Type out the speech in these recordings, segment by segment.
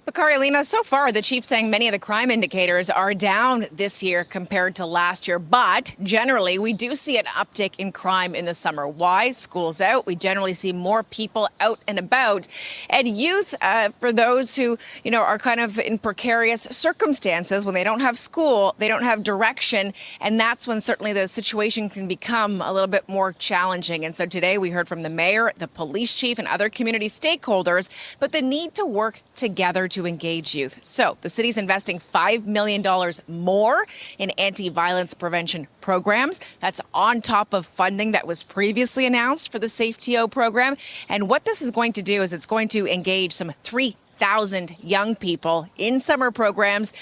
Bakari, Alina, so far the chief saying many of the crime indicators are down this year compared to last year. But generally, we do see an uptick in crime in the summer. Why? School's out. We generally see more people out and about. And youth, for those who, are kind of in precarious circumstances, when they don't have school, they don't have direction. And that's when certainly the situation can become a little bit more challenging. And so today we heard from the mayor, the police chief, and other community stakeholders, but the need to work together to engage youth. So the city's investing $5 million more in anti-violence prevention programs. That's on top of funding that was previously announced for the SafeTO program. And what this is going to do is it's going to engage some 3,000 young people in summer programs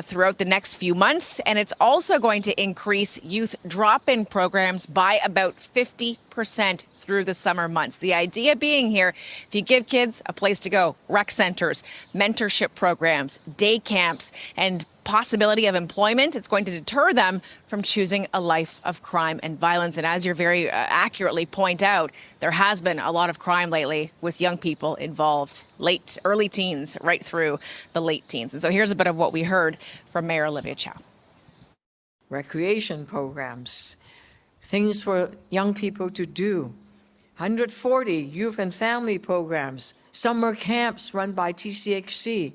throughout the next few months. And it's also going to increase youth drop-in programs by about 50% through the summer months. The idea being here, if you give kids a place to go, rec centers, mentorship programs, day camps, and possibility of employment, it's going to deter them from choosing a life of crime and violence. And as you very accurately point out, there has been a lot of crime lately with young people involved, early teens, right through the late teens. And so here's a bit of what we heard from Mayor Olivia Chow. Recreation programs, things for young people to do. 140 youth and family programs, summer camps run by TCHC.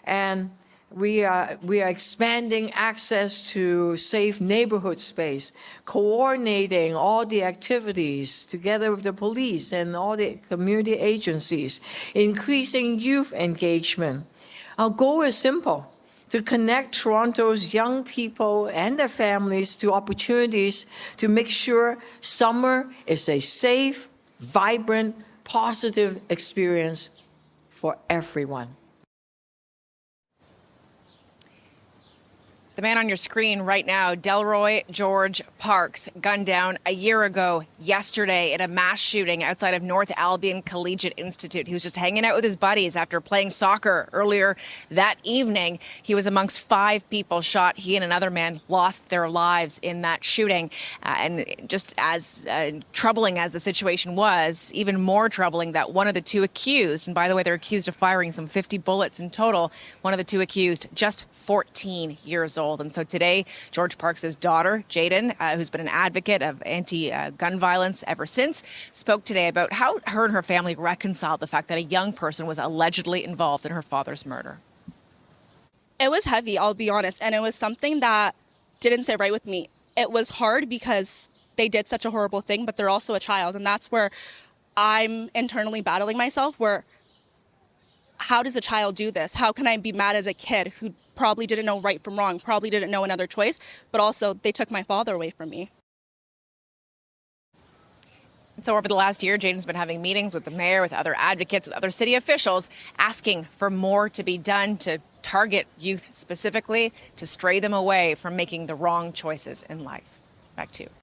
And we are expanding access to safe neighborhood space, coordinating all the activities together with the police and all the community agencies, increasing youth engagement. Our goal is simple: to connect Toronto's young people and their families to opportunities to make sure summer is a safe, vibrant, positive experience for everyone. The man on your screen right now, Delroy George Parks, gunned down a year ago yesterday in a mass shooting outside of North Albion Collegiate Institute. He was just hanging out with his buddies after playing soccer earlier that evening. He was amongst 5 people shot. He and another man lost their lives in that shooting. And just as troubling as the situation was, even more troubling that one of the 2 accused, and by the way, they're accused of firing some 50 bullets in total, one of the 2 accused, just 14 years old. And so today, George Parks' daughter, Jaden, who's been an advocate of anti-gun violence ever since, spoke today about how her and her family reconciled the fact that a young person was allegedly involved in her father's murder. It was heavy, I'll be honest, and it was something that didn't sit right with me. It was hard because they did such a horrible thing, but they're also a child, and that's where I'm internally battling myself, where how does a child do this? How can I be mad at a kid who probably didn't know right from wrong, probably didn't know another choice, but also they took my father away from me. So over the last year, Jaden's been having meetings with the mayor, with other advocates, with other city officials, asking for more to be done to target youth specifically, to stray them away from making the wrong choices in life. Back to you.